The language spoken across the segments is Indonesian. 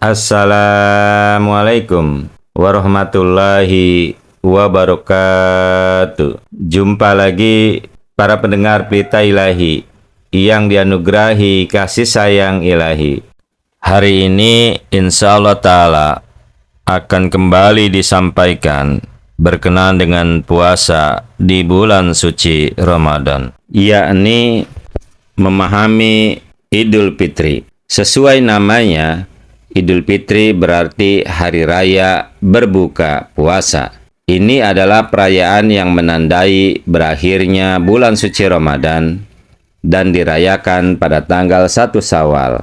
Assalamualaikum warahmatullahi wabarakatuh. Jumpa lagi para pendengar Pelita Ilahi yang dianugerahi kasih sayang ilahi. Hari ini insya Allah Ta'ala akan kembali disampaikan berkenaan dengan puasa di bulan suci Ramadan, yakni memahami Idul Fitri. Sesuai namanya, Idul Fitri berarti hari raya berbuka puasa. Ini adalah perayaan yang menandai berakhirnya bulan suci Ramadan dan dirayakan pada tanggal 1 Syawal.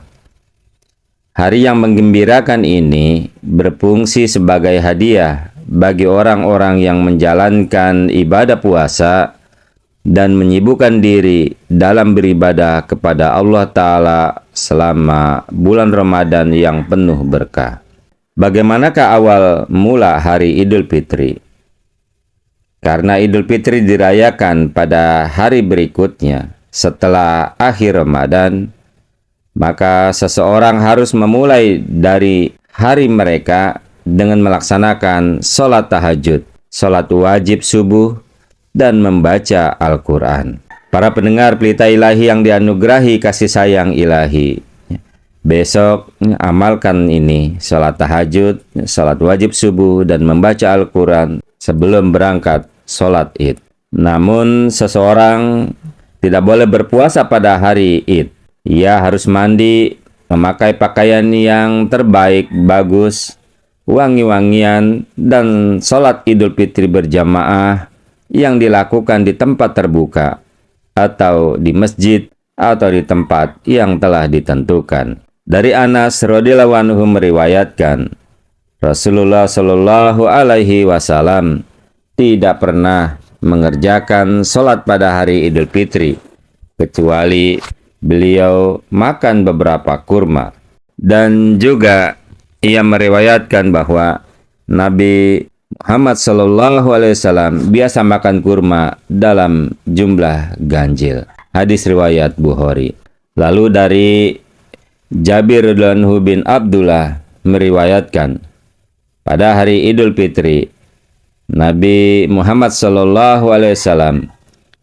Hari yang menggembirakan ini berfungsi sebagai hadiah bagi orang-orang yang menjalankan ibadah puasa dan menyibukkan diri dalam beribadah kepada Allah Ta'ala selama bulan Ramadan yang penuh berkah. Bagaimanakah awal mula hari Idul Fitri? Karena Idul Fitri dirayakan pada hari berikutnya setelah akhir Ramadan, maka seseorang harus memulai dari hari mereka dengan melaksanakan sholat tahajud, sholat wajib subuh, dan membaca Al-Quran. Para pendengar Pelita Ilahi yang dianugerahi kasih sayang ilahi, besok amalkan ini, sholat tahajud, sholat wajib subuh, dan membaca Al-Quran sebelum berangkat sholat Id. Namun seseorang tidak boleh berpuasa pada hari Id. Ia harus mandi, memakai pakaian yang terbaik, bagus, wangi-wangian, dan sholat Idul Fitri berjamaah yang dilakukan di tempat terbuka atau di masjid atau di tempat yang telah ditentukan. Dari Anas radhiyallahu anhu meriwayatkan, Rasulullah Shallallahu alaihi wasallam tidak pernah mengerjakan sholat pada hari Idul Fitri kecuali beliau makan beberapa kurma. Dan juga ia meriwayatkan bahwa Nabi Muhammad Sallallahu Alaihi Wasallam biasa makan kurma dalam jumlah ganjil. Hadis riwayat Bukhari. Lalu dari Jabir bin Abdullah meriwayatkan, pada hari Idul Fitri Nabi Muhammad Sallallahu Alaihi Wasallam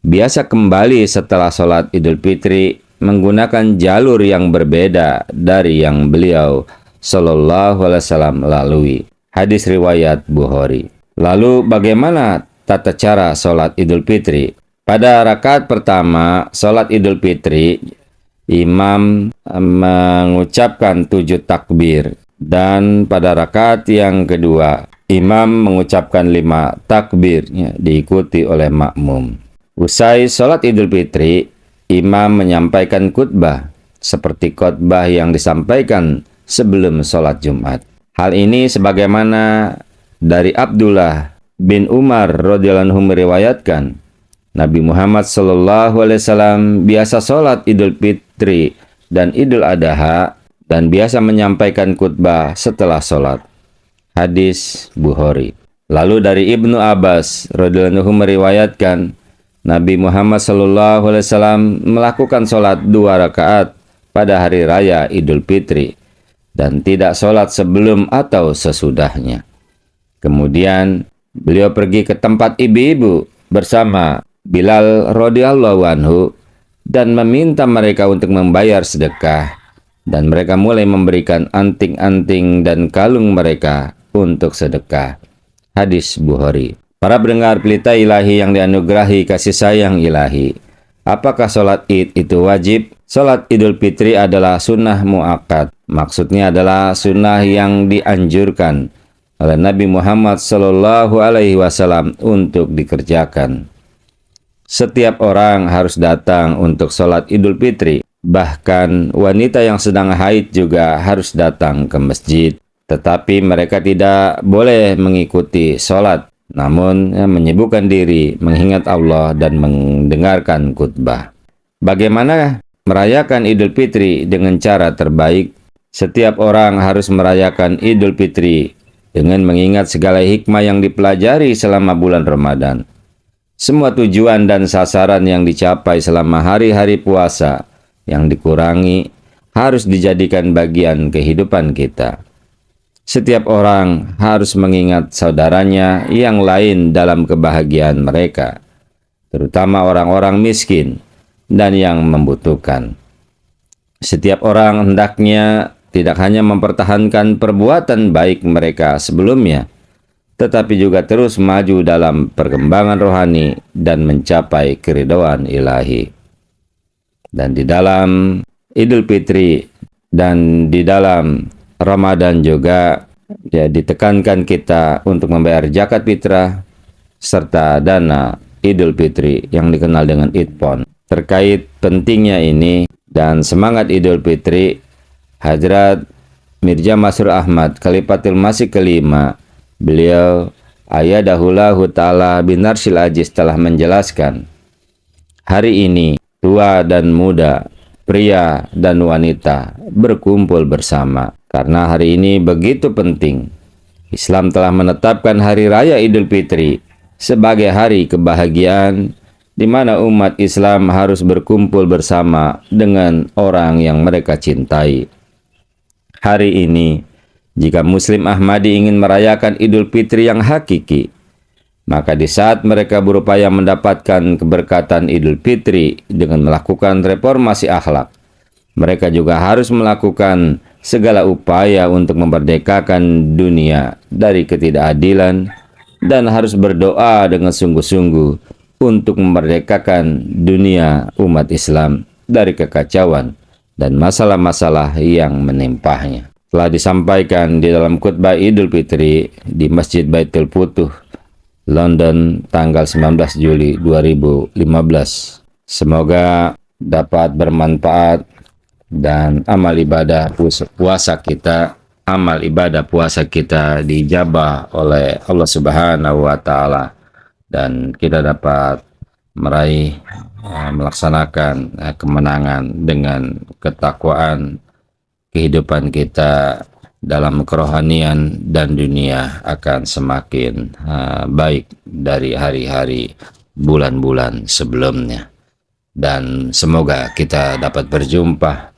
biasa kembali setelah sholat Idul Fitri menggunakan jalur yang berbeda dari yang beliau Sallallahu Alaihi Wasallam lalui. Hadis riwayat Bukhari. Lalu bagaimana tata cara sholat Idul Fitri? Pada rakaat pertama sholat Idul Fitri, imam mengucapkan 7 takbir. Dan pada rakaat yang kedua, imam mengucapkan 5 takbir, diikuti oleh makmum. Usai sholat Idul Fitri, imam menyampaikan khutbah seperti khutbah yang disampaikan sebelum sholat Jumat. Hal ini sebagaimana dari Abdullah bin Umar radhiyallahu anhu meriwayatkan, Nabi Muhammad sallallahu alaihi wasallam biasa sholat Idul Fitri dan Idul Adha dan biasa menyampaikan khutbah setelah sholat. Hadis Bukhari. Lalu dari Ibnu Abbas radhiyallahu anhu meriwayatkan, Nabi Muhammad sallallahu alaihi wasallam melakukan sholat 2 rakaat pada hari raya Idul Fitri dan tidak sholat sebelum atau sesudahnya. Kemudian beliau pergi ke tempat ibu-ibu bersama Bilal radhiyallahu anhu dan meminta mereka untuk membayar sedekah, dan mereka mulai memberikan anting-anting dan kalung mereka untuk sedekah. Hadis Bukhari. Para pendengar Pelita Ilahi yang dianugerahi kasih sayang ilahi, apakah sholat Id itu wajib? Sholat Idul Fitri adalah sunnah muakkad. Maksudnya adalah sunnah yang dianjurkan oleh Nabi Muhammad Sallallahu Alaihi Wasallam untuk dikerjakan. Setiap orang harus datang untuk sholat Idul Fitri. Bahkan wanita yang sedang haid juga harus datang ke masjid. Tetapi mereka tidak boleh mengikuti sholat, namun menyibukkan diri mengingat Allah dan mendengarkan khutbah. Bagaimana merayakan Idul Fitri dengan cara terbaik? Setiap orang harus merayakan Idul Fitri dengan mengingat segala hikmah yang dipelajari selama bulan Ramadan. Semua tujuan dan sasaran yang dicapai selama hari-hari puasa yang dikurangi harus dijadikan bagian kehidupan kita. Setiap orang harus mengingat saudaranya yang lain dalam kebahagiaan mereka, terutama orang-orang miskin dan yang membutuhkan. Setiap orang hendaknya tidak hanya mempertahankan perbuatan baik mereka sebelumnya, tetapi juga terus maju dalam perkembangan rohani dan mencapai keridhaan ilahi. Dan di dalam Idul Fitri dan di dalam Ramadan juga ya, ditekankan kita untuk membayar zakat fitrah serta dana Idul Fitri yang dikenal dengan Idpon. Terkait pentingnya ini dan semangat Idul Fitri, Hadrat Mirza Masrur Ahmad Khalifatul Masih kelima, beliau Ayadahullahu Ta'ala Binarsil Aziz telah menjelaskan, hari ini tua dan muda, pria dan wanita berkumpul bersama. Karena hari ini begitu penting, Islam telah menetapkan Hari Raya Idul Fitri sebagai hari kebahagiaan di mana umat Islam harus berkumpul bersama dengan orang yang mereka cintai. Hari ini, jika Muslim Ahmadi ingin merayakan Idul Fitri yang hakiki, maka di saat mereka berupaya mendapatkan keberkatan Idul Fitri dengan melakukan reformasi akhlak, mereka juga harus melakukan segala upaya untuk memerdekakan dunia dari ketidakadilan dan harus berdoa dengan sungguh-sungguh untuk memerdekakan dunia umat Islam dari kekacauan dan masalah-masalah yang menimpanya. Telah disampaikan di dalam khutbah Idul Fitri di Masjid Baitul Futuh, London, tanggal 19 Juli 2015. Semoga dapat bermanfaat dan amal ibadah puasa kita dijabah oleh Allah Subhanahu wa Ta'ala, dan kita dapat meraih melaksanakan kemenangan dengan ketakwaan. Kehidupan kita dalam kerohanian dan dunia akan semakin baik dari hari-hari bulan-bulan sebelumnya, dan semoga kita dapat berjumpa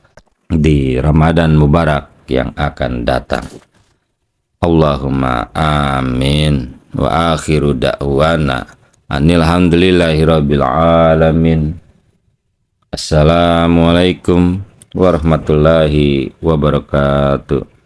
di Ramadan Mubarak yang akan datang. Allahumma amin. Wa akhiru da'wana anilhamdulillahirabbil alamin. Assalamualaikum warahmatullahi wabarakatuh.